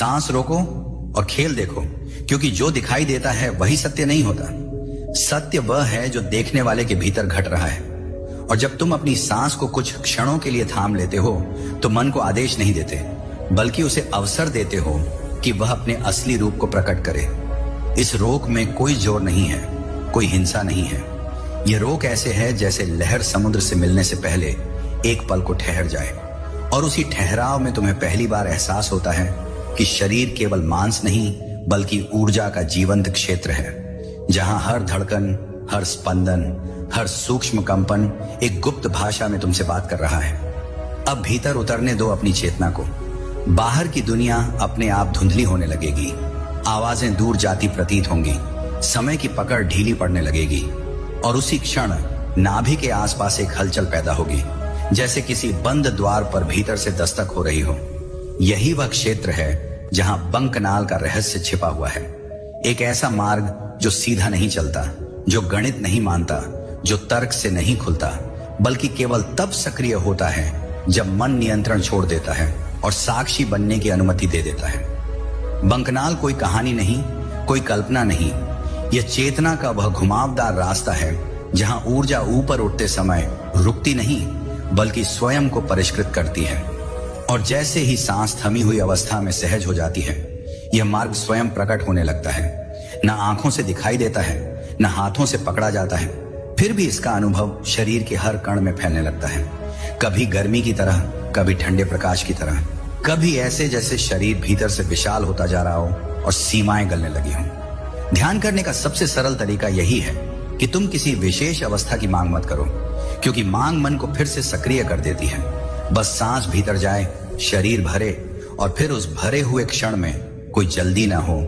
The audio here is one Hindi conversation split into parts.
सांस रोको और खेल देखो, क्योंकि जो दिखाई देता है वही सत्य नहीं होता। सत्य वह है जो देखने वाले के भीतर घट रहा है। और जब तुम अपनी सांस को कुछ क्षणों के लिए थाम लेते हो तो मन को आदेश नहीं देते, बल्कि उसे अवसर देते हो कि वह अपने असली रूप को प्रकट करे। इस रोक में कोई जोर नहीं है, कोई हिंसा नहीं है। यह रोक ऐसे है जैसे लहर समुद्र से मिलने से पहले एक पल को ठहर जाए, और उसी ठहराव में तुम्हें पहली बार एहसास होता है कि शरीर केवल मांस नहीं बल्कि ऊर्जा का जीवंत क्षेत्र है, जहां हर धड़कन, हर स्पंदन, हर सूक्ष्म कंपन एक गुप्त भाषा में तुमसे बात कर रहा है। अब भीतर उतरने दो अपनी चेतना को। बाहर की दुनिया अपने आप धुंधली होने लगेगी, आवाजें दूर जाती प्रतीत होंगी, समय की पकड़ ढीली पड़ने लगेगी, और उसी क्षण नाभि के आसपास एक हलचल पैदा होगी, जैसे किसी बंद द्वार पर भीतर से दस्तक हो रही हो। यही वह क्षेत्र है जहां बंकनाल का रहस्य छिपा हुआ है। एक ऐसा मार्ग जो सीधा नहीं चलता, जो गणित नहीं मानता, जो तर्क से नहीं खुलता, बल्कि केवल तब सक्रिय होता है जब मन नियंत्रण छोड़ देता है और साक्षी बनने की अनुमति दे देता है। बंकनाल कोई कहानी नहीं, कोई कल्पना नहीं। यह चेतना का वह घुमावदार रास्ता है जहां ऊर्जा ऊपर उठते समय रुकती नहीं बल्कि स्वयं को परिष्कृत करती है। और जैसे ही सांस थमी हुई अवस्था में सहज हो जाती है, यह मार्ग स्वयं प्रकट होने लगता है। न आंखों से दिखाई देता है, न हाथों से पकड़ा जाता है, फिर भी इसका अनुभव शरीर के हर कण में फैलने लगता है। कभी गर्मी की तरह, कभी ठंडे प्रकाश की तरह, कभी ऐसे जैसे शरीर भीतर से विशाल होता जा रहा हो और सीमाएं गलने लगी हों। ध्यान करने का सबसे सरल तरीका यही है कि तुम किसी विशेष अवस्था की मांग मत करो, क्योंकि मांग मन को फिर से सक्रिय कर देती है। बस सांस भीतर जाए, शरीर भरे, और फिर उस भरे हुए क्षण में कोई जल्दी ना हो,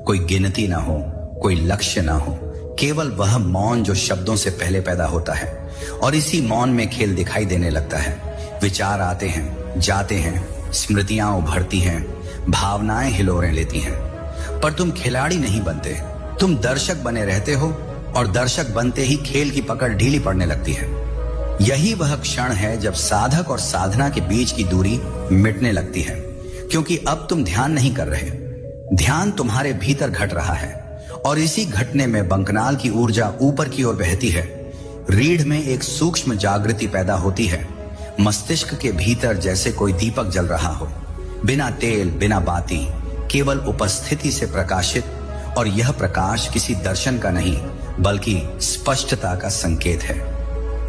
कोई गिनती ना हो, कोई लक्ष्य ना हो, केवल वह मौन जो शब्दों से पहले पैदा होता है। और इसी मौन में खेल दिखाई देने लगता है। विचार आते हैं, जाते हैं, स्मृतियां उभरती हैं, भावनाएं हिलोरें लेती हैं, पर तुम खिलाड़ी नहीं बनते, तुम दर्शक बने रहते हो, और दर्शक बनते ही खेल की पकड़ ढीली पड़ने लगती है। यही वह क्षण है जब साधक और साधना के बीच की दूरी मिटने लगती है, क्योंकि अब तुम ध्यान नहीं कर रहे, ध्यान तुम्हारे भीतर घट रहा है। और इसी घटने में बंकनाल की ऊर्जा ऊपर की ओर बहती है। रीढ़ में एक सूक्ष्म जागृति पैदा होती है, मस्तिष्क के भीतर जैसे कोई दीपक जल रहा हो, बिना तेल, बिना बाती, केवल उपस्थिति से प्रकाशित। और यह प्रकाश किसी दर्शन का नहीं बल्कि स्पष्टता का संकेत है।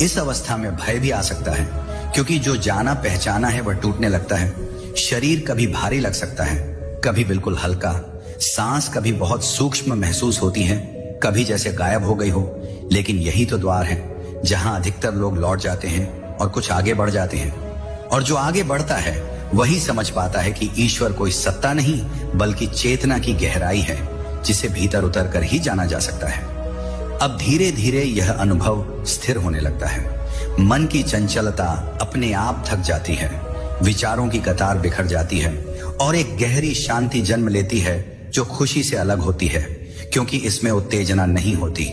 इस अवस्था में भय भी आ सकता है, क्योंकि जो जाना पहचाना है वह टूटने लगता है। शरीर कभी भारी लग सकता है, कभी बिल्कुल हल्का। सांस कभी बहुत सूक्ष्म महसूस होती है, कभी जैसे गायब हो गई हो। लेकिन यही तो द्वार है जहां अधिकतर लोग लौट जाते हैं और कुछ आगे बढ़ जाते हैं। और जो आगे बढ़ता है वही समझ पाता है कि ईश्वर कोई सत्ता नहीं बल्कि चेतना की गहराई है, जिसे भीतर उतर कर ही जाना जा सकता है। अब धीरे धीरे यह अनुभव स्थिर होने लगता है। मन की चंचलता अपने आप थक जाती है, विचारों की कतार बिखर जाती है, और एक गहरी शांति जन्म लेती है जो खुशी से अलग होती है, क्योंकि इसमें उत्तेजना नहीं होती।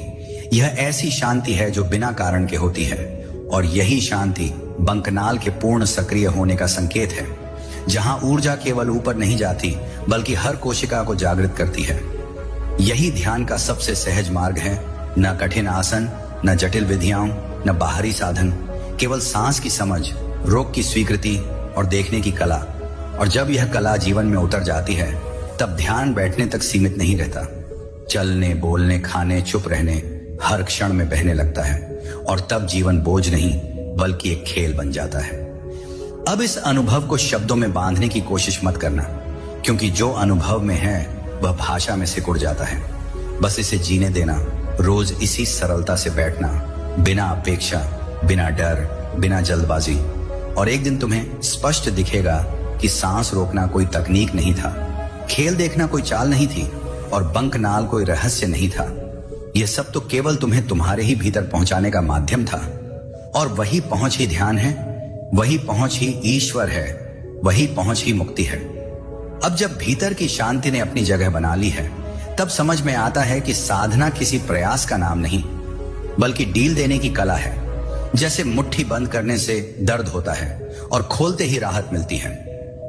यह ऐसी शांति है जो बिना कारण के होती है, और यही शांति बंकनाल के पूर्ण सक्रिय होने का संकेत है, जहां ऊर्जा केवल ऊपर नहीं जाती बल्कि हर कोशिका को जागृत करती है। यही ध्यान का सबसे सहज मार्ग है। न कठिन आसन, न जटिल विधियां, न बाहरी साधन, केवल सांस की समझ, रोग की स्वीकृति और देखने की कला। और जब यह कला जीवन में उतर जाती है, तब ध्यान बैठने तक सीमित नहीं रहता। चलने, बोलने, खाने, चुप रहने, हर क्षण में बहने लगता है, और तब जीवन बोझ नहीं बल्कि एक खेल बन जाता है। अब इस अनुभव को शब्दों में बांधने की कोशिश मत करना, क्योंकि जो अनुभव में है वह भाषा में सिकुड़ जाता है। बस इसे जीने देना, रोज इसी सरलता से बैठना, बिना अपेक्षा, बिना डर, बिना जल्दबाजी। और एक दिन तुम्हें स्पष्ट दिखेगा कि सांस रोकना कोई तकनीक नहीं था, खेल देखना कोई चाल नहीं थी, और बंकनाल कोई रहस्य नहीं था। यह सब तो केवल तुम्हें तुम्हारे ही भीतर पहुंचाने का माध्यम था। और वही पहुंच ही ध्यान है, वही पहुंच ही ईश्वर है, वही पहुंच ही मुक्ति है। अब जब भीतर की शांति ने अपनी जगह बना ली है, तब समझ में आता है कि साधना किसी प्रयास का नाम नहीं बल्कि डील देने की कला है। जैसे मुट्ठी बंद करने से दर्द होता है और खोलते ही राहत मिलती है,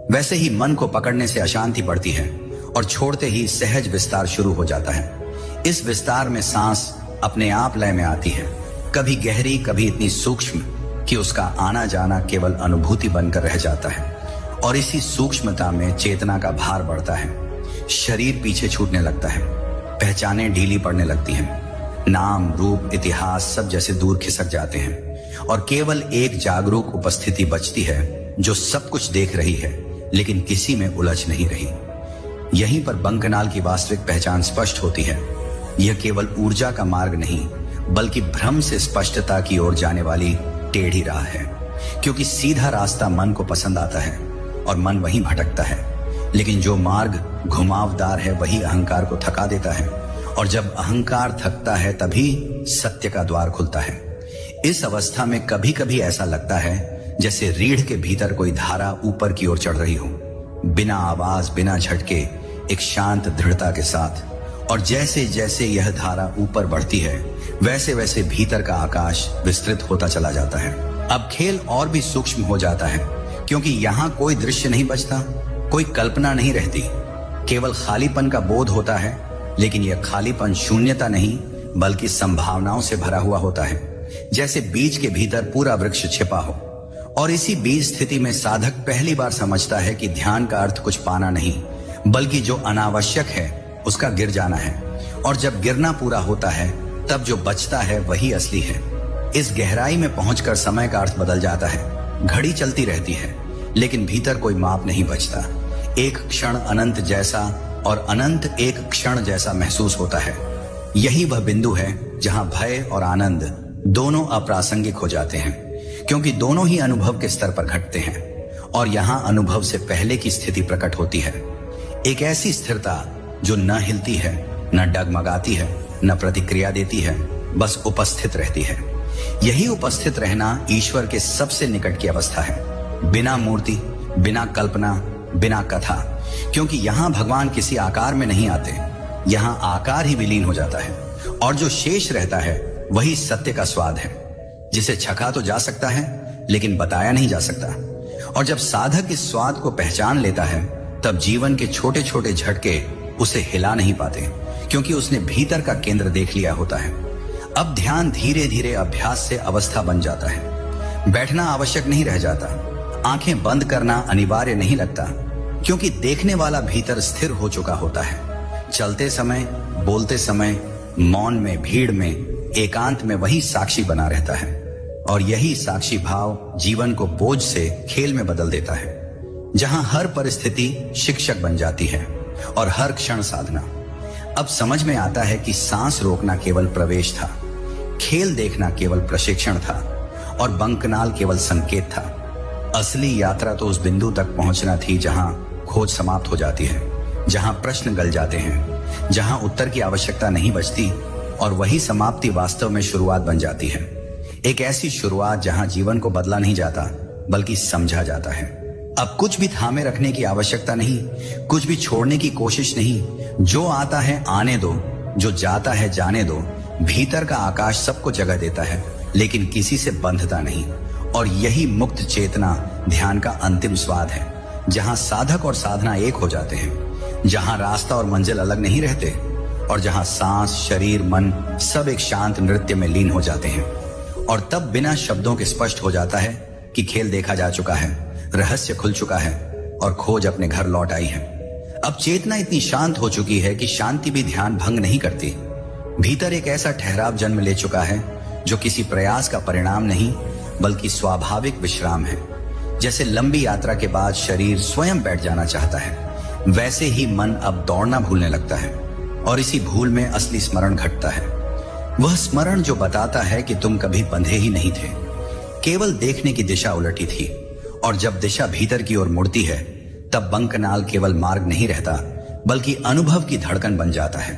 वैसे ही मन को पकड़ने से अशांति बढ़ती है और छोड़ते ही सहज विस्तार शुरू हो जाता है। इस विस्तार में सांस अपने आप लय में आती है, कभी गहरी कभी इतनी सूक्ष्म कि उसका आना जाना केवल अनुभूति बनकर रह जाता है। और इसी सूक्ष्मता में चेतना का भार बढ़ता है, शरीर पीछे छूटने लगता है, पहचानें ढीली पड़ने लगती हैं, नाम रूप इतिहास सब जैसे दूर खिसक जाते हैं और केवल एक जागरूक उपस्थिति बचती है जो सब कुछ देख रही है लेकिन किसी में उलझ नहीं रही। यहीं पर बंकनाल की वास्तविक पहचान स्पष्ट होती है। यह केवल ऊर्जा का मार्ग नहीं बल्कि भ्रम से स्पष्टता की ओर जाने वाली टेढ़ी राह है, क्योंकि सीधा रास्ता मन को पसंद आता है और मन वहीं भटकता है, लेकिन जो मार्ग घुमावदार है वही अहंकार को थका देता है और जब अहंकार थकता है तभी सत्य का द्वार खुलता है। इस अवस्था में कभी कभी ऐसा लगता है जैसे रीढ़ के भीतर कोई धारा ऊपर की ओर चढ़ रही हो, बिना आवाज बिना झटके, एक शांत दृढ़ता के साथ। और जैसे जैसे यह धारा ऊपर बढ़ती है वैसे वैसे भीतर का आकाश विस्तृत होता चला जाता है। अब खेल और भी सूक्ष्म हो जाता है, क्योंकि यहाँ कोई दृश्य नहीं बचता, कोई कल्पना नहीं रहती, केवल खालीपन का बोध होता है। लेकिन यह खालीपन शून्यता नहीं बल्कि संभावनाओं से भरा हुआ होता है, जैसे बीज के भीतर पूरा वृक्ष छिपा हो। और इसी बीज स्थिति में साधक पहली बार समझता है कि ध्यान का अर्थ कुछ पाना नहीं बल्कि जो अनावश्यक है उसका गिर जाना है, और जब गिरना पूरा होता है तब जो बचता है वही असली है। इस गहराई में पहुंचकर समय का अर्थ बदल जाता है। घड़ी चलती रहती है लेकिन भीतर कोई माप नहीं बचता। एक क्षण अनंत जैसा और अनंत एक क्षण जैसा महसूस होता है। यही वह बिंदु है जहां भय और आनंद दोनों अप्रासंगिक हो जाते हैं, क्योंकि दोनों ही अनुभव के स्तर पर घटते हैं और यहां अनुभव से पहले की स्थिति प्रकट होती है। एक ऐसी स्थिरता जो न हिलती है, न डगमगाती है, न प्रतिक्रिया देती है, बस उपस्थित रहती है। यही उपस्थित रहना ईश्वर के सबसे निकट की अवस्था है, बिना मूर्ति, बिना कल्पना, बिना कथा, क्योंकि यहाँ भगवान किसी आकार में नहीं आते, यहाँ आकार ही विलीन हो जाता है और जो शेष रहता है वही सत्य का स्वाद है, जिसे चखा तो जा सकता है लेकिन बताया नहीं जा सकता। और जब साधक इस स्वाद को पहचान लेता है तब जीवन के छोटे छोटे झटके उसे हिला नहीं पाते, क्योंकि उसने भीतर का केंद्र देख लिया होता है। अब ध्यान धीरे धीरे अभ्यास से अवस्था बन जाता है। बैठना आवश्यक नहीं रह जाता, आंखें बंद करना अनिवार्य नहीं लगता, क्योंकि देखने वाला भीतर स्थिर हो चुका होता है। चलते समय, बोलते समय, मौन में, भीड़ में, एकांत में वही साक्षी बना रहता है और यही साक्षी भाव जीवन को बोझ से खेल में बदल देता है, जहां हर परिस्थिति शिक्षक बन जाती है और हर क्षण साधना। अब समझ में आता है कि सांस रोकना केवल प्रवेश था, खेल देखना केवल प्रशिक्षण था और बंकनाल केवल संकेत था। असली यात्रा तो उस बिंदु तक पहुंचना थी जहां खोज समाप्त हो जाती है, जहां प्रश्न गल जाते हैं, जहां उत्तर की आवश्यकता नहीं बचती और वही समाप्ति वास्तव में शुरुआत बन जाती है। एक ऐसी शुरुआत जहां जीवन को बदला नहीं जाता बल्कि समझा जाता है। अब कुछ भी थामे रखने की आवश्यकता नहीं, कुछ भी छोड़ने की कोशिश नहीं। जो आता है आने दो, जो जाता है जाने दो। भीतर का आकाश सबको जगह देता है लेकिन किसी से बंधता नहीं। और यही मुक्त चेतना ध्यान का अंतिम स्वाद है, जहां साधक और साधना एक हो जाते हैं, जहां रास्ता और मंजिल अलग नहीं रहते और जहां सांस, शरीर, मन सब एक शांत नृत्य में लीन हो जाते हैं। और तब बिना शब्दों के स्पष्ट हो जाता है कि खेल देखा जा चुका है, रहस्य खुल चुका है और खोज अपने घर लौट आई है। अब चेतना इतनी शांत हो चुकी है कि शांति भी ध्यान भंग नहीं करती। भीतर एक ऐसा ठहराव जन्म ले चुका है जो किसी प्रयास का परिणाम नहीं बल्कि स्वाभाविक विश्राम है। जैसे लंबी यात्रा के बाद शरीर स्वयं बैठ जाना चाहता है, वैसे ही मन अब दौड़ना भूलने लगता है और इसी भूल में असली स्मरण घटता है। वह स्मरण जो बताता है कि तुम कभी बंधे ही नहीं थे, केवल देखने की दिशा उलटी थी। और जब दिशा भीतर की ओर मुड़ती है तब बंकनाल केवल मार्ग नहीं रहता बल्कि अनुभव की धड़कन बन जाता है,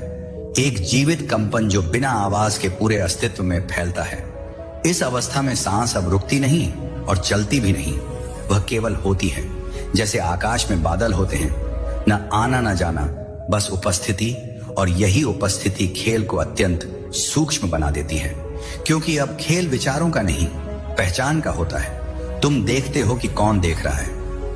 एक जीवित कंपन जो बिना आवाज के पूरे अस्तित्व में फैलता है। इस अवस्था में सांस अब रुकती नहीं और चलती भी नहीं, वह केवल होती है, जैसे आकाश में बादल होते हैं, न आना न जाना, बस उपस्थिति। और यही उपस्थिति खेल को अत्यंत सूक्ष्म बना देती है, क्योंकि अब खेल विचारों का नहीं, पहचान का होता है। तुम देखते हो कि कौन देख रहा है,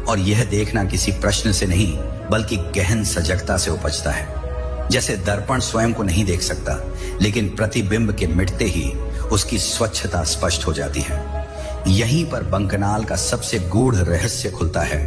और यह देखना किसी प्रश्न से नहीं बल्कि गहन सजगता से उपजता है। जैसे दर्पण स्वयं को नहीं देख सकता, लेकिन प्रतिबिंब के मिटते ही उसकी स्वच्छता स्पष्ट हो जाती है। यहीं पर बंकनाल का सबसे गूढ़ रहस्य खुलता है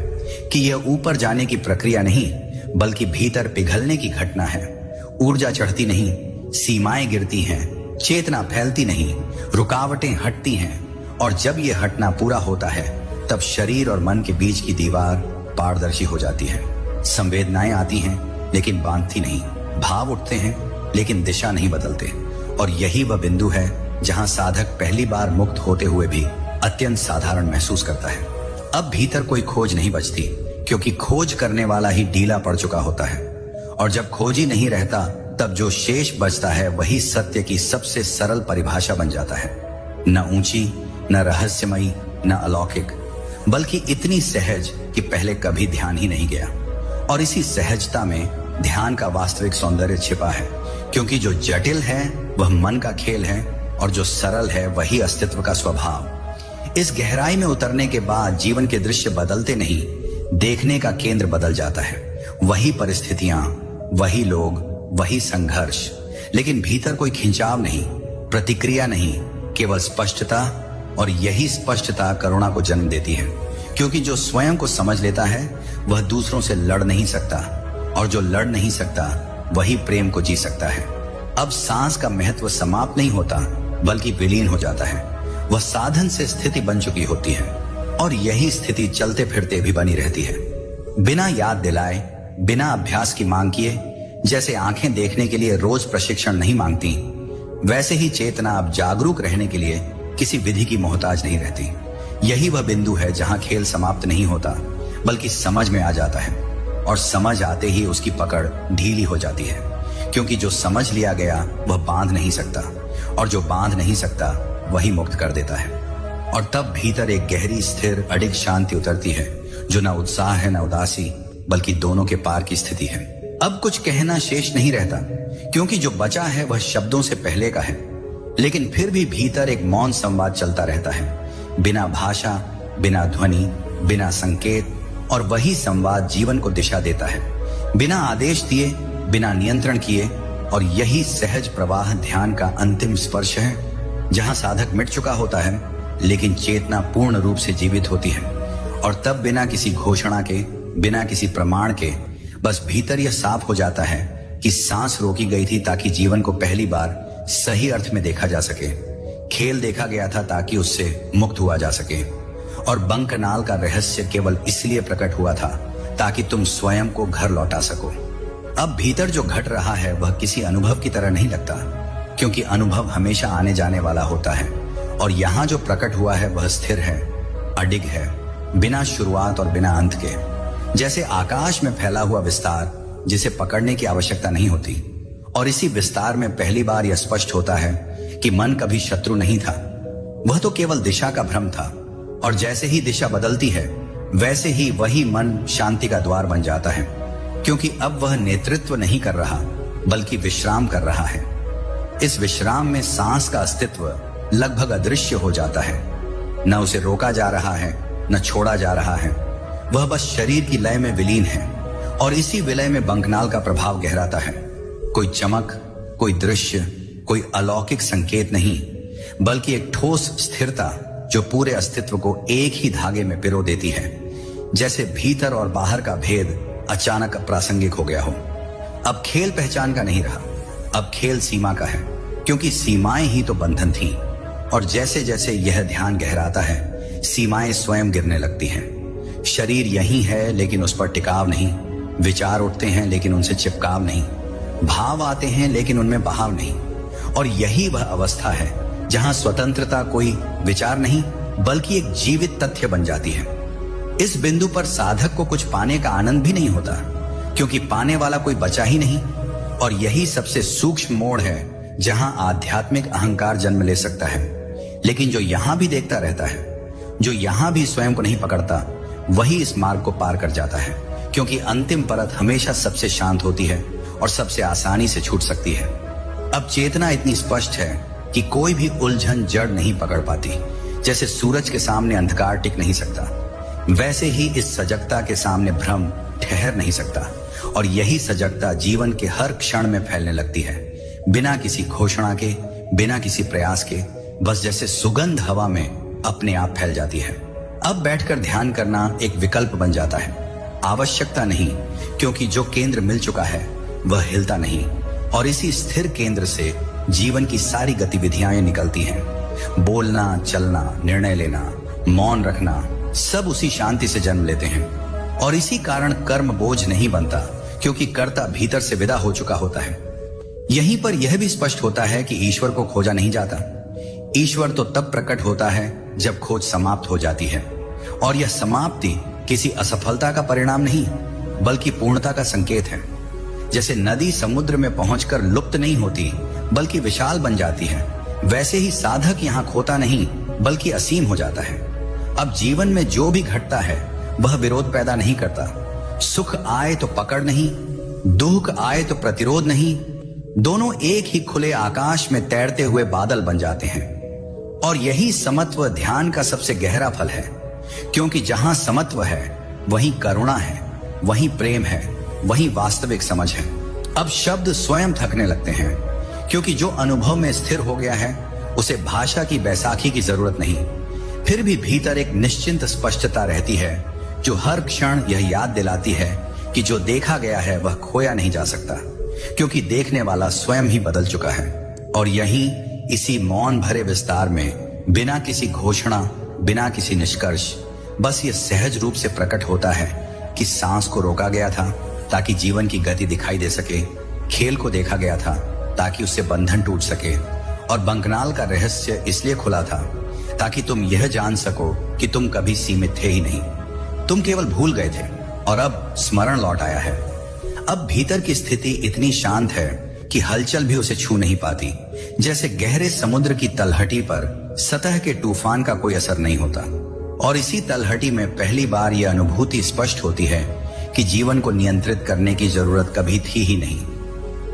कि यह ऊपर जाने की प्रक्रिया नहीं बल्कि भीतर पिघलने की घटना है। ऊर्जा चढ़ती नहीं, सीमाएं गिरती हैं, चेतना फैलती नहीं, रुकावटें हटती हैं, और जब यह हटना पूरा होता है तब शरीर और मन के बीच की दीवार पारदर्शी हो जाती है। संवेदनाएं आती हैं लेकिन बांधती नहीं, भाव उठते हैं लेकिन दिशा नहीं बदलते, और यही वह बिंदु है जहां साधक पहली बार मुक्त होते हुए भी अत्यंत साधारण महसूस करता है। अब भीतर कोई खोज नहीं बचती, क्योंकि खोज करने वाला ही ढीला पड़ चुका होता है, और जब खोज ही नहीं रहता तब जो शेष बचता है वही सत्य की सबसे सरल परिभाषा बन जाता है। न ऊंची, न रहस्यमयी, न अलौकिक, बल्कि इतनी सहज कि पहले कभी ध्यान ही नहीं गया। और इसी सहजता में ध्यान का वास्तविक सौंदर्य छिपा है, क्योंकि जो जटिल है वह मन का खेल है और जो सरल है वही अस्तित्व का स्वभाव। इस गहराई में उतरने के बाद जीवन के दृश्य बदलते नहीं, देखने का केंद्र बदल जाता है। वही परिस्थितियां, वही लोग, वही संघर्ष, लेकिन भीतर कोई खिंचाव नहीं, प्रतिक्रिया नहीं, केवल स्पष्टता। और यही स्पष्टता करुणा को जन्म देती है, क्योंकि जो स्वयं को समझ लेता है वह दूसरों से लड़ नहीं सकता, और जो लड़ नहीं सकता वही प्रेम को जी सकता है। अब सांस का महत्व समाप्त नहीं होता बल्कि विलीन हो जाता है। वह साधन से स्थिति बन चुकी होती है, और यही स्थिति चलते फिरते भी बनी रहती है, बिना याद दिलाए, बिना अभ्यास की मांग किए। जैसे आंखें देखने के लिए रोज प्रशिक्षण नहीं मांगती, वैसे ही चेतना अब जागरूक रहने के लिए किसी विधि की मोहताज नहीं रहती। यही वह बिंदु है जहां खेल समाप्त नहीं होता बल्कि समझ में आ जाता है, और समझ आते ही उसकी पकड़ ढीली हो जाती है, क्योंकि जो समझ लिया गया वह बांध नहीं सकता, और जो बांध नहीं सकता वही मुक्त कर देता है। और तब भीतर एक गहरी, स्थिर, अडिग शांति उतरती है, जो न उत्साह है न उदासी, बल्कि दोनों के पार की स्थिति है। अब कुछ कहना शेष नहीं रहता, क्योंकि जो बचा है वह शब्दों से पहले का है, लेकिन फिर भी भीतर एक मौन संवाद चलता रहता है, बिना भाषा, बिना ध्वनि, बिना संकेत, और वही संवाद जीवन को दिशा देता है, बिना आदेश दिए, बिना नियंत्रण किए। और यही सहज प्रवाह ध्यान का अंतिम स्पर्श है, जहां साधक मिट चुका होता है लेकिन चेतना पूर्ण रूप से जीवित होती है। और तब बिना किसी घोषणा के, बिना किसी प्रमाण के, बस भीतर यह साफ हो जाता है कि सांस रोकी गई थी ताकि जीवन को पहली बार सही अर्थ में देखा जा सके। खेल देखा गया था ताकि उससे मुक्त हुआ जा सके। और बंकनाल का रहस्य केवल इसलिए प्रकट हुआ था ताकि तुम स्वयं को घर लौटा सको। अब भीतर जो घट रहा है वह किसी अनुभव की तरह नहीं लगता, क्योंकि अनुभव हमेशा आने जाने वाला होता है, और यहाँ जो प्रकट हुआ है वह स्थिर है, अडिग है, बिना शुरुआत और बिना अंत के। जैसे आकाश में फैला हुआ विस्तार जिसे पकड़ने की आवश्यकता नहीं होती। और इसी विस्तार में पहली बार यह स्पष्ट होता है कि मन कभी शत्रु नहीं था, वह तो केवल दिशा का भ्रम था। और जैसे ही दिशा बदलती है वैसे ही वही मन शांति का द्वार बन जाता है, क्योंकि अब वह नेतृत्व नहीं कर रहा बल्कि विश्राम कर रहा है। इस विश्राम में सांस का अस्तित्व लगभग अदृश्य हो जाता है, न उसे रोका जा रहा है न छोड़ा जा रहा है, वह बस शरीर की लय में विलीन है। और इसी विलय में बंकनाल का प्रभाव गहराता है। कोई चमक, कोई दृश्य, कोई अलौकिक संकेत नहीं, बल्कि एक ठोस स्थिरता जो पूरे अस्तित्व को एक ही धागे में पिरो देती है, जैसे भीतर और बाहर का भेद अचानक प्रासंगिक हो गया हो। अब खेल पहचान का नहीं रहा, अब खेल सीमा का है, क्योंकि सीमाएं ही तो बंधन थीं। और जैसे जैसे यह ध्यान गहराता है सीमाएं स्वयं गिरने लगती हैं। शरीर यही है लेकिन उस पर टिकाव नहीं, विचार उठते हैं लेकिन उनसे चिपकाव नहीं, भाव आते हैं लेकिन उनमें बहाव नहीं। और यही वह अवस्था है जहां स्वतंत्रता कोई विचार नहीं बल्कि एक जीवित तथ्य बन जाती है। इस बिंदु पर साधक को कुछ पाने का आनंद भी नहीं होता, क्योंकि पाने वाला कोई बचा ही नहीं। और यही सबसे सूक्ष्म मोड़ है जहां आध्यात्मिक अहंकार जन्म ले सकता है। लेकिन जो यहां भी देखता रहता है, जो यहां भी स्वयं को नहीं पकड़ता, वही इस मार्ग को पार कर जाता है, क्योंकि अंतिम परत हमेशा सबसे शांत होती है और सबसे आसानी से छूट सकती है। अब चेतना इतनी स्पष्ट है कि कोई भी उलझन जड़ नहीं पकड़ पाती। जैसे सूरज के सामने अंधकार टिक नहीं सकता, वैसे ही इस सजगता के सामने भ्रम ठहर नहीं सकता, और यही सजगता जीवन के हर क्षण में फैलने लगती है, बिना किसी घोषणा के, बिना किसी प्रयास के, बस जैसे सुगंध हवा में अपने आप फैल जाती है। अब बैठकर ध्यान करना एक विकल्प बन जाता है, आवश्यकता नहीं, क्योंकि जो केंद्र मिल चुका है वह हिलता नहीं, और इसी स्थिर केंद्र से जीवन की सारी गतिविधियां निकलती हैं। बोलना, चलना, निर्णय लेना, मौन रखना, सब उसी शांति से जन्म लेते हैं। और इसी कारण कर्म बोझ नहीं बनता, क्योंकि कर्ता भीतर से विदा हो चुका होता है। यहीं पर यह भी स्पष्ट होता है कि ईश्वर को खोजा नहीं जाता। ईश्वर तो तब प्रकट होता है जब खोज समाप्त हो जाती है, और यह समाप्ति किसी असफलता का परिणाम नहीं, बल्कि पूर्णता का संकेत है। जैसे नदी समुद्र में पहुंचकर लुप्त नहीं होती, बल्कि विशाल बन जाती है, वैसे ही साधक यहाँ खोता नहीं, बल्कि असीम हो जाता है। अब जीवन में जो भी घटता है वह विरोध पैदा नहीं करता। सुख आए तो पकड़ नहीं, दुख आए तो प्रतिरोध नहीं, दोनों एक ही खुले आकाश में तैरते हुए बादल बन जाते हैं। और यही समत्व ध्यान का सबसे गहरा फल है, क्योंकि जहां समत्व है वहीं करुणा है, वहीं प्रेम है, वहीं वास्तविक समझ है। अब शब्द स्वयं थकने लगते हैं, क्योंकि जो अनुभव में स्थिर हो गया है उसे भाषा की बैसाखी की जरूरत नहीं। फिर भी भीतर एक निश्चिंत स्पष्टता रहती है, जो हर क्षण यह याद दिलाती है कि जो देखा गया है वह खोया नहीं जा सकता, क्योंकि देखने वाला स्वयं ही बदल चुका है। और यहीं इसी मौन भरे विस्तार में, बिना किसी घोषणा, बिना किसी निष्कर्ष, बस ये सहज रूप से प्रकट होता है कि सांस को रोका गया था ताकि जीवन की गति दिखाई दे सके, खेल को देखा गया था ताकि उससे बंधन टूट सके, और बंकनाल का रहस्य इसलिए खुला था ताकि तुम यह जान सको कि तुम कभी सीमित थे ही नहीं, तुम केवल भूल गए थे, और अब स्मरण लौट आया है। अब भीतर की स्थिति इतनी शांत है कि हलचल भी उसे छू नहीं पाती, जैसे गहरे समुद्र की तलहटी पर सतह के तूफान का कोई असर नहीं होता। और इसी तलहटी में पहली बार यह अनुभूति स्पष्ट होती है कि जीवन को नियंत्रित करने की जरूरत कभी थी ही नहीं,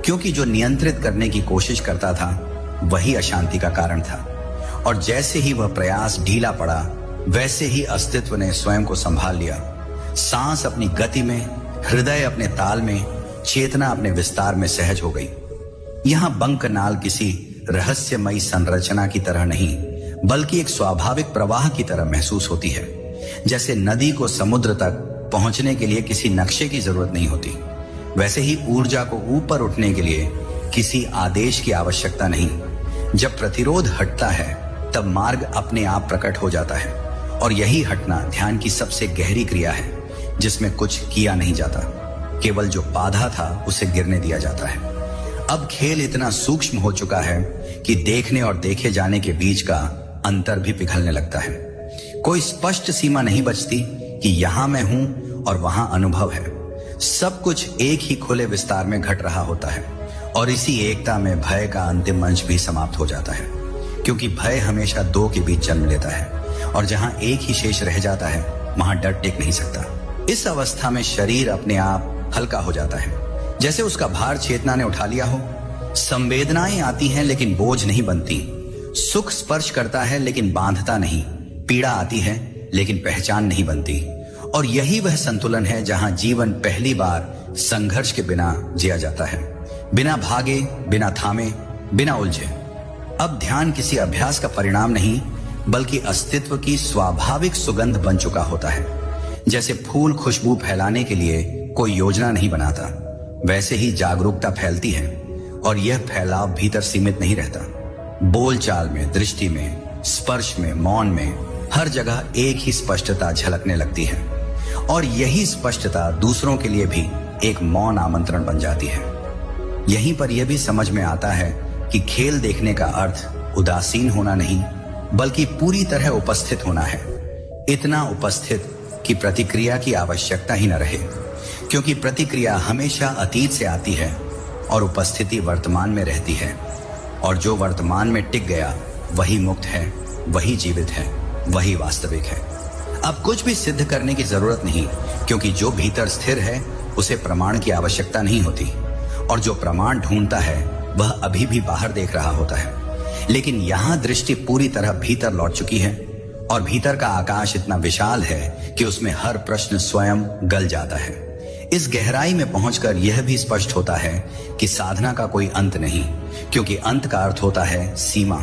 क्योंकि जो नियंत्रित करने की कोशिश करता था वही अशांति का कारण था। और जैसे ही वह प्रयास ढीला पड़ा, वैसे ही अस्तित्व ने स्वयं को संभाल लिया। सांस अपनी गति में, हृदय अपने ताल में, चेतना अपने विस्तार में सहज हो गई। यहां बंकनाल किसी रहस्यमयी संरचना की तरह नहीं, बल्कि एक स्वाभाविक प्रवाह की तरह महसूस होती है। जैसे नदी को समुद्र तक पहुंचने के लिए किसी नक्शे की जरूरत नहीं होती, वैसे ही ऊर्जा को ऊपर उठने के लिए किसी आदेश की आवश्यकता नहीं। जब प्रतिरोध हटता है तब मार्ग अपने आप प्रकट हो जाता है, और यही हटना ध्यान की सबसे गहरी क्रिया है, जिसमें कुछ किया नहीं जाता, केवल जो बाधा था उसे गिरने दिया जाता है। अब खेल इतना सूक्ष्म हो चुका है कि देखने और देखे जाने के बीच का अंतर भी पिघलने लगता है। कोई स्पष्ट सीमा नहीं बचती कि यहां मैं हूं और वहां अनुभव है। सब कुछ एक ही खुले विस्तार में घट रहा होता है, और इसी एकता में भय का अंतिम मंच भी समाप्त हो जाता है, क्योंकि भय हमेशा दो के बीच जन्म लेता है, और जहां एक ही शेष रह जाता है वहां डर टिक नहीं सकता। इस अवस्था में शरीर अपने आप हल्का हो जाता है, जैसे उसका भार चेतना ने उठा लिया हो। संवेदनाएं आती हैं लेकिन बोझ नहीं बनती, सुख स्पर्श करता है लेकिन बांधता नहीं, पीड़ा आती है लेकिन पहचान नहीं बनती। और यही वह संतुलन है जहां जीवन पहली बार संघर्ष के बिना जिया जाता है, बिना भागे, बिना थामे, बिना उलझे। अब ध्यान किसी अभ्यास का परिणाम नहीं, बल्कि अस्तित्व की स्वाभाविक सुगंध बन चुका होता है। जैसे फूल खुशबू फैलाने के लिए कोई योजना नहीं बनाता, वैसे ही जागरूकता फैलती है, और यह फैलाव भीतर सीमित नहीं रहता। बोलचाल में, दृष्टि में, स्पर्श में, मौन में, हर जगह एक ही स्पष्टता झलकने लगती है, और यही स्पष्टता दूसरों के लिए भी एक मौन आमंत्रण बन जाती है। यहीं पर यह भी समझ में आता है कि खेल देखने का अर्थ उदासीन होना नहीं, बल्कि पूरी तरह उपस्थित होना है। इतना उपस्थित कि प्रतिक्रिया की आवश्यकता ही न रहे, क्योंकि प्रतिक्रिया हमेशा अतीत से आती है और उपस्थिति वर्तमान में रहती है, और जो वर्तमान में टिक गया वही मुक्त है, वही जीवित है, वही वास्तविक है। अब कुछ भी सिद्ध करने की जरूरत नहीं, क्योंकि जो भीतर स्थिर है उसे प्रमाण की आवश्यकता नहीं होती, और जो प्रमाण ढूंढता है वह अभी भी बाहर देख रहा होता है। लेकिन यहां दृष्टि पूरी तरह भीतर लौट चुकी है, और भीतर का आकाश इतना विशाल है कि उसमें हर प्रश्न स्वयं गल जाता है। इस गहराई में पहुंचकर यह भी स्पष्ट होता है कि साधना का कोई अंत नहीं, क्योंकि अंत का अर्थ होता है सीमा,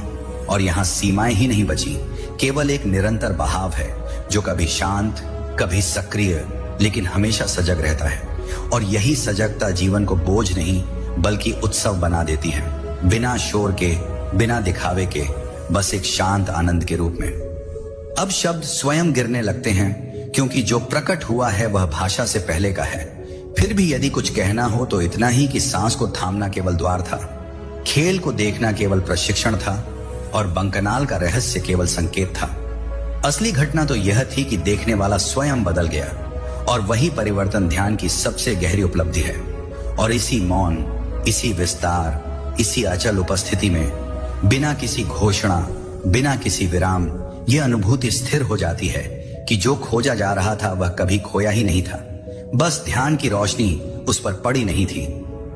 और यहाँ सीमाएं ही नहीं बची, केवल एक निरंतर बहाव है जो कभी शांत, कभी सक्रिय, लेकिन हमेशा सजग रहता है। और यही सजगता जीवन को बोझ नहीं बल्कि उत्सव बना देती है, बिना शोर के, बिना दिखावे के, बस एक शांत आनंद के रूप में। अब शब्द स्वयं गिरने लगते हैं, क्योंकि जो प्रकट हुआ है वह भाषा से पहले का है। फिर भी यदि कुछ कहना हो तो इतना ही कि सांस को थामना केवल द्वार था, खेल को देखना केवल प्रशिक्षण था, और बंकनाल का रहस्य केवल संकेत था। असली घटना तो यह थी कि देखने वाला स्वयं बदल गया, और वही परिवर्तन ध्यान की सबसे गहरी उपलब्धि है। और इसी मौन, इसी विस्तार, इसी अचल उपस्थिति में, बिना किसी घोषणा, बिना किसी विराम, यह अनुभूति स्थिर हो जाती है कि जो खोजा जा रहा था वह कभी खोया ही नहीं था। बस ध्यान की रोशनी उस पर पड़ी नहीं थी,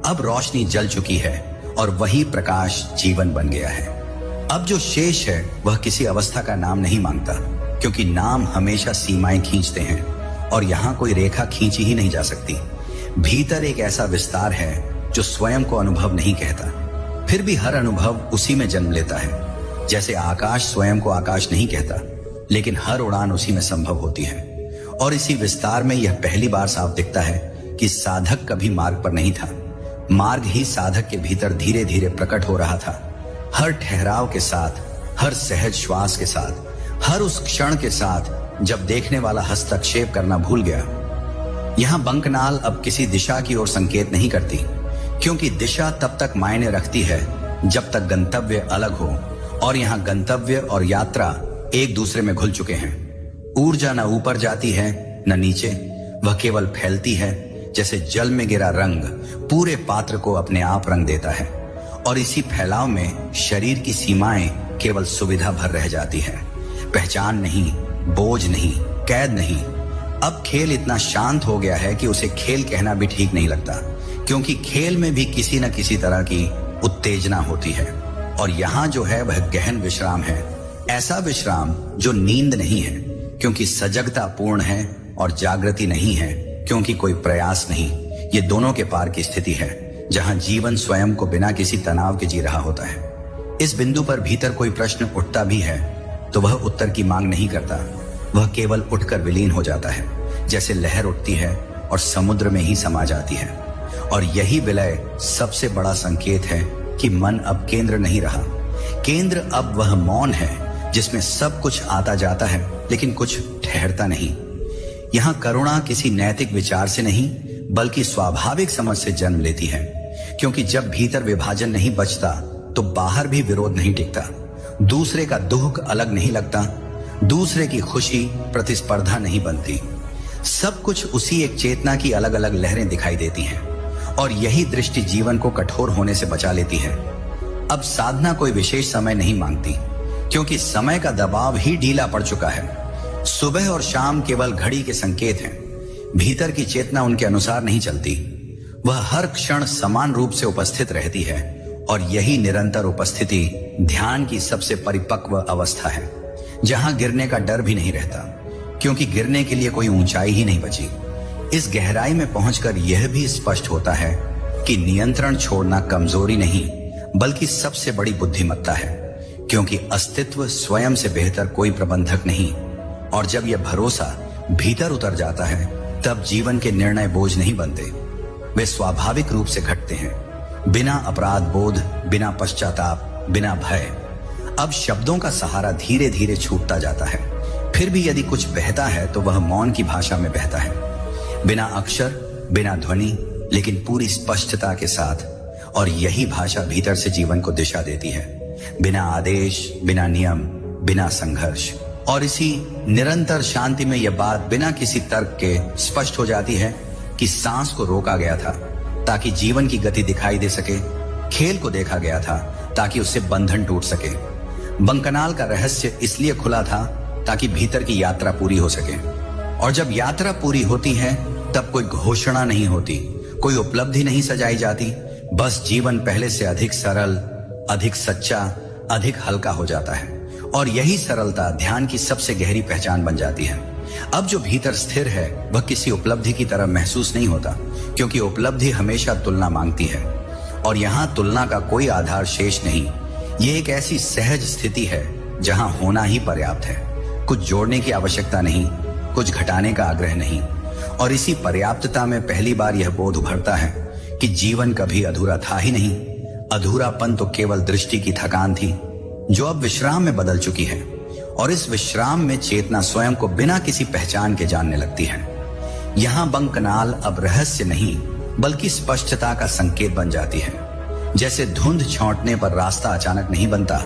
अब रोशनी जल चुकी है और वही प्रकाश जीवन बन गया है। अब जो शेष है वह किसी अवस्था का नाम नहीं मांगता, क्योंकि नाम हमेशा सीमाएं खींचते हैं और यहाँ कोई रेखा खींची ही नहीं जा सकती। भीतर एक ऐसा विस्तार है जो स्वयं को अनुभव नहीं कहता, फिर भी हर अनुभव उसी में जन्म लेता है। जैसे आकाश स्वयं को आकाश नहीं कहता, लेकिन हर उड़ान उसी में संभव होती है। और इसी विस्तार में यह पहली बार साफ दिखता है कि साधक कभी मार्ग पर नहीं था, मार्ग ही साधक के भीतर धीरे धीरे प्रकट हो रहा था। हर ठहराव के साथ, हर सहज श्वास के साथ, हर उस क्षण के साथ जब देखने वाला हस्तक्षेप करना भूल गया। यहां बंकनाल अब किसी दिशा की ओर संकेत नहीं करती, क्योंकि दिशा तब तक मायने रखती है जब तक गंतव्य अलग हो, और यहां गंतव्य और यात्रा एक दूसरे में घुल चुके हैं। ऊर्जा न ऊपर जाती है न नीचे, वह केवल फैलती है, जैसे जल में गिरा रंग पूरे पात्र को अपने आप रंग देता है। और इसी फैलाव में शरीर की सीमाएं केवल सुविधा भर रह जाती है, पहचान नहीं, बोझ नहीं, कैद नहीं। अब खेल इतना शांत हो गया है कि उसे खेल कहना भी ठीक नहीं लगता, क्योंकि खेल में भी किसी न किसी तरह की उत्तेजना होती है। और यहाँ जो है वह गहन विश्राम है, ऐसा विश्राम जो नींद नहीं है, क्योंकि सजगता पूर्ण है, और जागृति नहीं है, क्योंकि कोई प्रयास नहीं। ये दोनों के पार की स्थिति है, जहां जीवन स्वयं को बिना किसी तनाव के जी रहा होता है। इस बिंदु पर भीतर कोई प्रश्न उठता भी है तो वह उत्तर की मांग नहीं करता, वह केवल उठकर विलीन हो जाता है, जैसे लहर उठती है और समुद्र में ही समा जाती है। और यही विलय सबसे बड़ा संकेत है कि मन अब केंद्र नहीं रहा। केंद्र अब वह मौन है जिसमें सब कुछ आता जाता है, लेकिन कुछ ठहरता नहीं। यहाँ करुणा किसी नैतिक विचार से नहीं बल्कि स्वाभाविक समझ से जन्म लेती है, क्योंकि जब भीतर विभाजन नहीं बचता तो बाहर भी विरोध नहीं टिकता। दूसरे का दुख अलग नहीं लगता, दूसरे की खुशी प्रतिस्पर्धा नहीं बनती। सब कुछ उसी एक चेतना की अलग अलग लहरें दिखाई देती हैं, और यही दृष्टि जीवन को कठोर होने से बचा लेती है। अब साधना कोई विशेष समय नहीं मांगती, क्योंकि समय का दबाव ही ढीला पड़ चुका है। सुबह और शाम केवल घड़ी के संकेत हैं, भीतर की चेतना उनके अनुसार नहीं चलती। वह हर क्षण समान रूप से उपस्थित रहती है, और यही निरंतर उपस्थिति ध्यान की सबसे परिपक्व अवस्था है, जहां गिरने का डर भी नहीं रहता, क्योंकि गिरने के लिए कोई ऊंचाई ही नहीं बची। इस गहराई में पहुंचकर यह भी स्पष्ट होता है कि नियंत्रण छोड़ना कमजोरी नहीं बल्कि सबसे बड़ी बुद्धिमत्ता है, क्योंकि अस्तित्व स्वयं से बेहतर कोई प्रबंधक नहीं। और जब यह भरोसा भीतर उतर जाता है तब जीवन के निर्णय बोझ नहीं बनते, वे स्वाभाविक रूप से घटते हैं, बिना अपराध बोध, बिना पश्चाताप, बिना भय। अब शब्दों का सहारा धीरे धीरे छूटता जाता है, फिर भी यदि कुछ बहता है तो वह मौन की भाषा में बहता है, बिना अक्षर, बिना ध्वनि, लेकिन पूरी स्पष्टता के साथ। और यही भाषा भीतर से जीवन को दिशा देती है, बिना आदेश, बिना नियम, बिना संघर्ष। और इसी निरंतर शांति में यह बात बिना किसी तर्क के स्पष्ट हो जाती है कि सांस को रोका गया था ताकि जीवन की गति दिखाई दे सके, खेल को देखा गया था ताकि उससे बंधन टूट सके। बंकनाल का रहस्य इसलिए खुला था ताकि भीतर की यात्रा पूरी हो सके। और जब यात्रा पूरी होती है तब कोई घोषणा नहीं होती, कोई उपलब्धि नहीं सजाई जाती, बस जीवन पहले से अधिक सरल, अधिक सच्चा, अधिक हल्का हो जाता है। और यही सरलता ध्यान की सबसे गहरी पहचान बन जाती है। अब जो भीतर स्थिर है वह किसी उपलब्धि की तरह महसूस नहीं होता, क्योंकि उपलब्धि हमेशा तुलना मांगती है और यहाँ तुलना का कोई आधार शेष नहीं। ये एक ऐसी सहज स्थिति है जहाँ होना ही पर्याप्त है। कुछ जोड़ने की आवश्यकता नहीं, कुछ घटाने का आग्रह नहीं। और इसी पर्याप्तता में पहली बार यह बोध उभरता है कि जीवन कभी अधूरा था ही नहीं। अधूरापन तो केवल दृष्टि की थकान थी, जो अब विश्राम में बदल चुकी है। और इस विश्राम में चेतना स्वयं को बिना किसी पहचान के जानने लगती है। यहाँ बंकनाल अब रहस्य नहीं, बल्कि स्पष्टता का संकेत बन जाती है। जैसे धुंध छौंटने पर रास्ता अचानक नहीं बनता,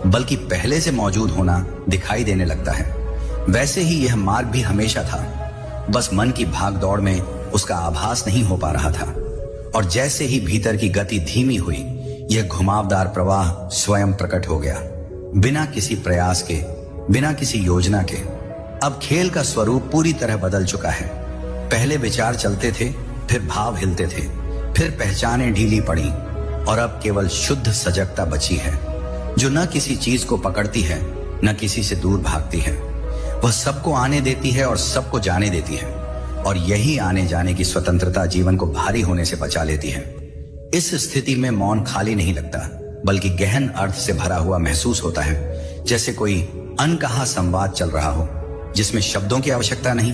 बल्कि पहले से मौजूद होना दिखाई देने लगता है, वैसे ही यह मार्ग भी हमेशा था। बस मन की भागदौड़ में उसका आभास नहीं हो पा रहा था। और जैसे ही भीतर की गति धीमी हुई, यह घुमावदार प्रवाह स्वयं प्रकट हो गया, बिना किसी प्रयास के, बिना किसी योजना के। अब खेल का स्वरूप पूरी तरह बदल चुका है। पहले विचार चलते थे, फिर भाव हिलते थे, फिर पहचानें ढीली पड़ी, और अब केवल शुद्ध सजगता बची है, जो न किसी चीज को पकड़ती है, न किसी से दूर भागती है। वह सबको आने देती है और सबको जाने देती है, और यही आने जाने की स्वतंत्रता जीवन को भारी होने से बचा लेती है। इस स्थिति में मौन खाली नहीं लगता, बल्कि गहन अर्थ से भरा हुआ महसूस होता है, जैसे कोई अनकहा संवाद चल रहा हो, जिसमें शब्दों की आवश्यकता नहीं,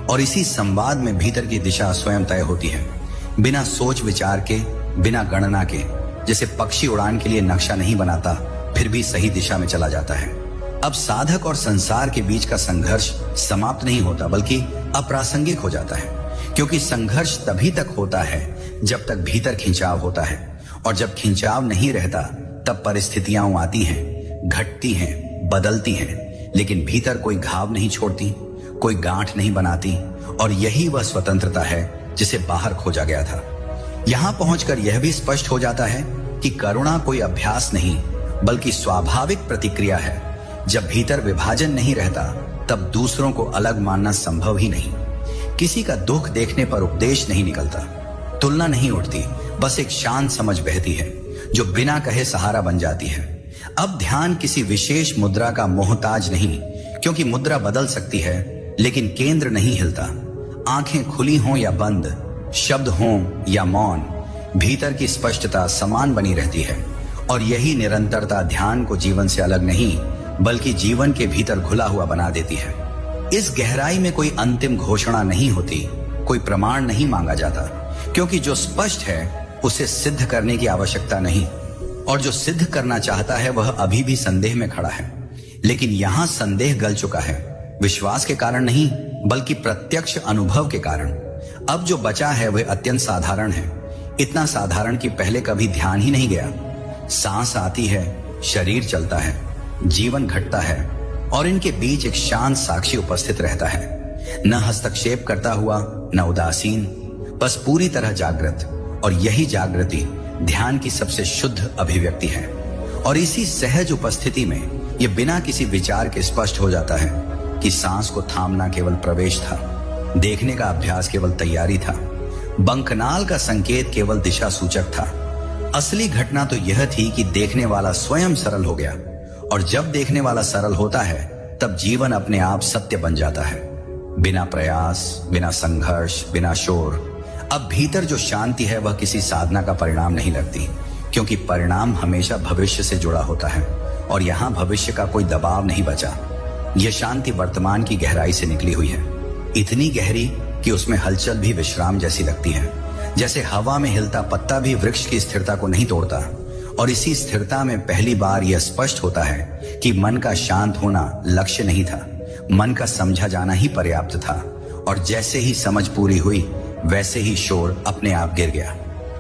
और इसी संवाद में भीतर की दिशा स्वयं तय होती है, बिना सोच विचार के, बिना गणना के। जैसे पक्षी उड़ान के लिए नक्शा नहीं बनाता, फिर भी सही दिशा में चला जाता है। अब साधक और संसार के बीच का संघर्ष समाप्त नहीं होता, बल्कि अप्रासंगिक हो जाता है, क्योंकि संघर्ष तभी तक होता है जब तक भीतर खिंचाव होता है, और जब खिंचाव नहीं रहता तब परिस्थितियां आती हैं, घटती हैं, बदलती हैं, लेकिन भीतर कोई घाव नहीं छोड़ती, कोई गांठ नहीं बनाती। और यही वह स्वतंत्रता है जिसे बाहर खोजा गया था। यहां पहुंचकर यह भी स्पष्ट हो जाता है कि करुणा कोई अभ्यास नहीं, बल्कि स्वाभाविक प्रतिक्रिया है। जब भीतर विभाजन नहीं रहता, तब दूसरों को अलग मानना संभव ही नहीं। किसी का दुख देखने पर उपदेश नहीं निकलता, तुलना नहीं उठती, बस एक शांत समझ बहती है, जो बिना कहे सहारा बन जाती है। अब ध्यान किसी विशेष मुद्रा का मोहताज नहीं, क्योंकि मुद्रा बदल सकती है, लेकिन केंद्र नहीं हिलता। आंखें खुली हों या बंद, शब्द हों या मौन, भीतर की स्पष्टता समान बनी रहती है। और यही निरंतरता ध्यान को जीवन से अलग नहीं, बल्कि जीवन के भीतर घुला हुआ बना देती है। इस गहराई में कोई अंतिम घोषणा नहीं होती, कोई प्रमाण नहीं मांगा जाता, क्योंकि जो स्पष्ट है उसे सिद्ध करने की आवश्यकता नहीं, और जो सिद्ध करना चाहता है वह अभी भी संदेह में खड़ा है। लेकिन यहां संदेह गल चुका है, विश्वास के कारण नहीं, बल्कि प्रत्यक्ष अनुभव के कारण। अब जो बचा है वह अत्यंत साधारण है, इतना साधारण कि पहले कभी ध्यान ही नहीं गया। सांस आती है, शरीर चलता है, जीवन घटता है, और इनके बीच एक शांत साक्षी उपस्थित रहता है, न हस्तक्षेप करता हुआ, न उदासीन, बस पूरी तरह जागृत। और यही जागृति ध्यान की सबसे शुद्ध अभिव्यक्ति है। और इसी सहज उपस्थिति में यह बिना किसी विचार के स्पष्ट हो जाता है कि सांस को थामना केवल प्रवेश था, देखने का अभ्यास केवल तैयारी था, बंकनाल का संकेत केवल दिशा सूचक था। असली घटना तो यह थी कि देखने वाला स्वयं सरल हो गया, और जब देखने वाला सरल होता है तब जीवन अपने आप सत्य बन जाता है, बिना प्रयास, बिना संघर्ष, बिना शोर। अब भीतर जो शांति है वह किसी साधना का परिणाम नहीं लगती, क्योंकि परिणाम हमेशा भविष्य से जुड़ा होता है, और यहाँ भविष्य का कोई दबाव नहीं बचा। यह शांति वर्तमान की गहराई से निकली हुई है, इतनी गहरी कि उसमें हलचल भी विश्राम जैसी लगती है। जैसे हवा में हिलता पत्ता भी वृक्ष की स्थिरता को नहीं तोड़ता। और इसी स्थिरता में पहली बार यह स्पष्ट होता है कि मन का शांत होना लक्ष्य नहीं था, मन का समझा जाना ही पर्याप्त था। और जैसे ही समझ पूरी हुई, वैसे ही शोर अपने आप गिर गया।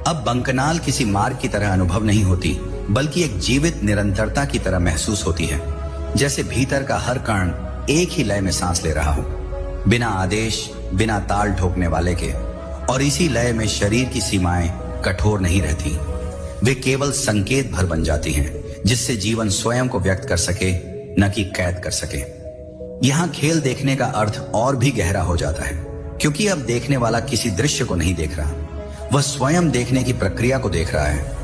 अब बंकनाल किसी मार्ग की तरह अनुभव नहीं होती, बल्कि एक जीवित निरंतरता की तरह महसूस होती है, जैसे भीतर का हर कण एक ही लय में सांस ले रहा हो, बिना आदेश, बिना ताल ठोकने वाले के। और इसी लय में शरीर की सीमाएं कठोर नहीं रहती, वे केवल संकेत भर बन जाती हैं, जिससे जीवन स्वयं को व्यक्त कर सके, न कि कैद कर सके। यहाँ खेल देखने का अर्थ और भी गहरा हो जाता है, क्योंकि अब देखने वाला किसी दृश्य को नहीं देख रहा, वह स्वयं देखने की प्रक्रिया को देख रहा है।